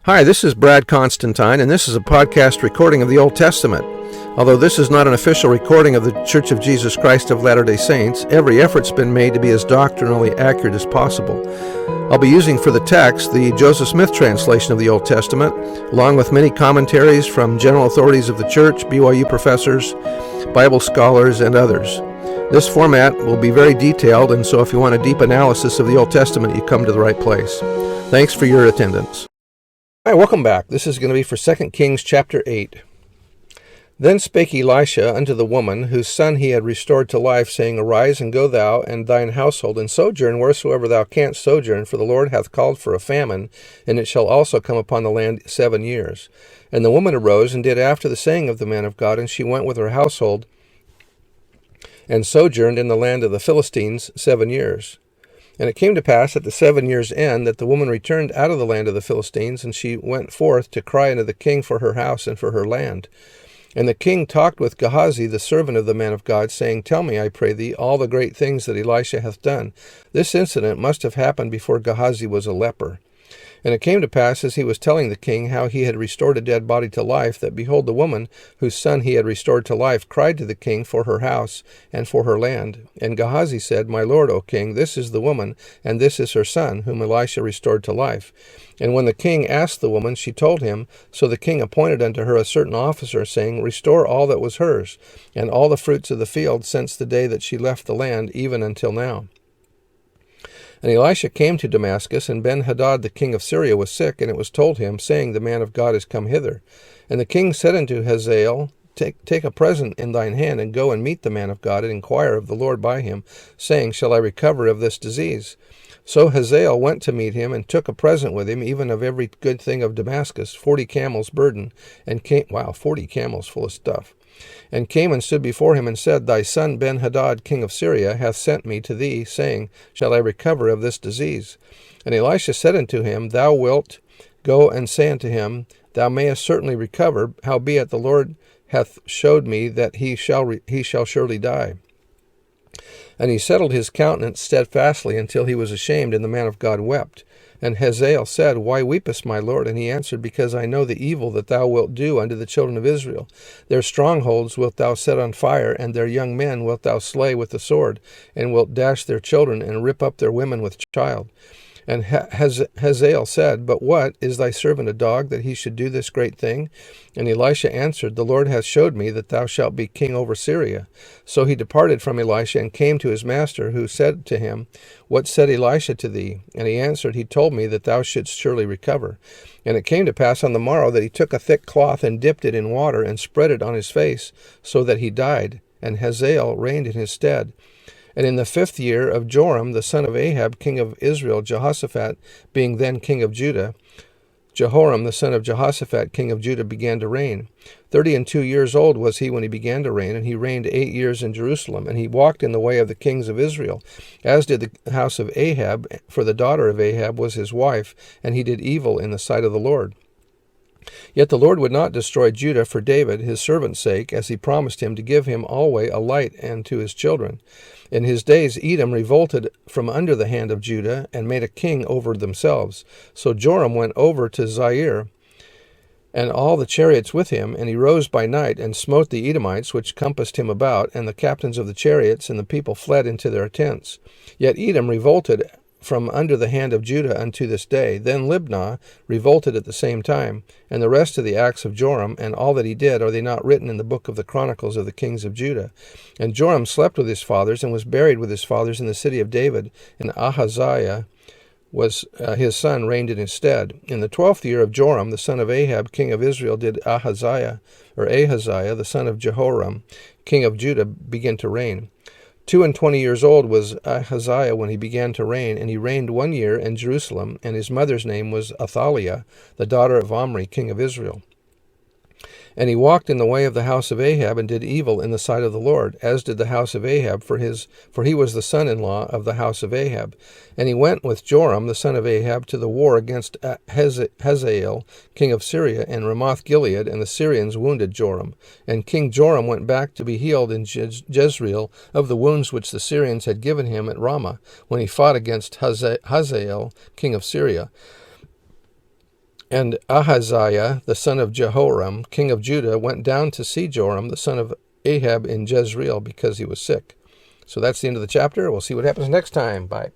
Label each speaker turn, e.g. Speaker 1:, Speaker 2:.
Speaker 1: Hi, this is Brad Constantine, and this is a podcast recording of the Old Testament. Although this is not an official recording of the Church of Jesus Christ of Latter-day Saints, every effort's been made to be as doctrinally accurate as possible. I'll be using for the text the Joseph Smith translation of the Old Testament, along with many commentaries from general authorities of the Church, BYU professors, Bible scholars, and others. This format will be very detailed, and so if you want a deep analysis of the Old Testament, you come to the right place. Thanks for your attendance. Hi, welcome back. This is going to be for 2 Kings chapter 8. Then spake Elisha unto the woman, whose son he had restored to life, saying, Arise, and go thou and thine household, and sojourn wheresoever thou canst sojourn, for the Lord hath called for a famine, and it shall also come upon the land 7 years. And the woman arose, and did after the saying of the man of God, and she went with her household, and sojourned in the land of the Philistines 7 years. And it came to pass at the 7 years' end that the woman returned out of the land of the Philistines, and she went forth to cry unto the king for her house and for her land. And the king talked with Gehazi, the servant of the man of God, saying, Tell me, I pray thee, all the great things that Elisha hath done. This incident must have happened before Gehazi was a leper. And it came to pass, as he was telling the king how he had restored a dead body to life, that behold, the woman whose son he had restored to life cried to the king for her house and for her land. And Gehazi said, My lord, O king, this is the woman, and this is her son, whom Elisha restored to life. And when the king asked the woman, she told him. So the king appointed unto her a certain officer, saying, Restore all that was hers, and all the fruits of the field, since the day that she left the land, even until now. And Elisha came to Damascus, and Ben-Hadad the king of Syria was sick, and it was told him, saying, The man of God is come hither. And the king said unto Hazael, Take a present in thine hand, and go and meet the man of God, and inquire of the Lord by him, saying, Shall I recover of this disease? So Hazael went to meet him, and took a present with him, even of every good thing of Damascus, 40 camels burden, and came, 40 camels full of stuff. And came and stood before him, and said, Thy son Ben-Hadad, king of Syria, hath sent me to thee, saying, Shall I recover of this disease? And Elisha said unto him, Thou wilt go and say unto him, Thou mayest certainly recover, howbeit the Lord hath showed me that he shall surely die. And he settled his countenance steadfastly until he was ashamed, and the man of God wept. And Hazael said, Why weepest, my lord? And he answered, Because I know the evil that thou wilt do unto the children of Israel. Their strongholds wilt thou set on fire, and their young men wilt thou slay with the sword, and wilt dash their children, and rip up their women with child. And Hazael said, But what, is thy servant a dog, that he should do this great thing? And Elisha answered, The Lord hath showed me that thou shalt be king over Syria. So he departed from Elisha, and came to his master, who said to him, What said Elisha to thee? And he answered, He told me that thou shouldst surely recover. And it came to pass on the morrow that he took a thick cloth, and dipped it in water, and spread it on his face, so that he died. And Hazael reigned in his stead. And in the 5th year of Joram, the son of Ahab, king of Israel, Jehoshaphat being then king of Judah, Jehoram, the son of Jehoshaphat, king of Judah, began to reign. 32 years old was he when he began to reign, and he reigned 8 years in Jerusalem. And he walked in the way of the kings of Israel, as did the house of Ahab, for the daughter of Ahab was his wife, and he did evil in the sight of the Lord. Yet the Lord would not destroy Judah for David, his servant's sake, as he promised him to give him alway a light and to his children. In his days Edom revolted from under the hand of Judah, and made a king over themselves. So Joram went over to Zair, and all the chariots with him, and he rose by night, and smote the Edomites which compassed him about, and the captains of the chariots, and the people fled into their tents. Yet Edom revolted from under the hand of Judah unto this day. Then Libnah revolted at the same time, and the rest of the acts of Joram, and all that he did, are they not written in the book of the Chronicles of the kings of Judah? And Joram slept with his fathers, and was buried with his fathers in the city of David, and Ahaziah was his son reigned in his stead. In the 12th year of Joram, the son of Ahab, king of Israel, did Ahaziah, the son of Jehoram, king of Judah, begin to reign. 22 years old was Ahaziah when he began to reign, and he reigned 1 year in Jerusalem, and his mother's name was Athaliah, the daughter of Omri, king of Israel. And he walked in the way of the house of Ahab, and did evil in the sight of the Lord, as did the house of Ahab, for he was the son-in-law of the house of Ahab. And he went with Joram, the son of Ahab, to the war against Hazael, king of Syria, and Ramoth-Gilead, and the Syrians wounded Joram. And King Joram went back to be healed in Jezreel of the wounds which the Syrians had given him at Ramah, when he fought against Hazael, king of Syria. And Ahaziah, the son of Jehoram, king of Judah, went down to see Joram, the son of Ahab, in Jezreel because he was sick. So that's the end of the chapter. We'll see what happens next time. Bye.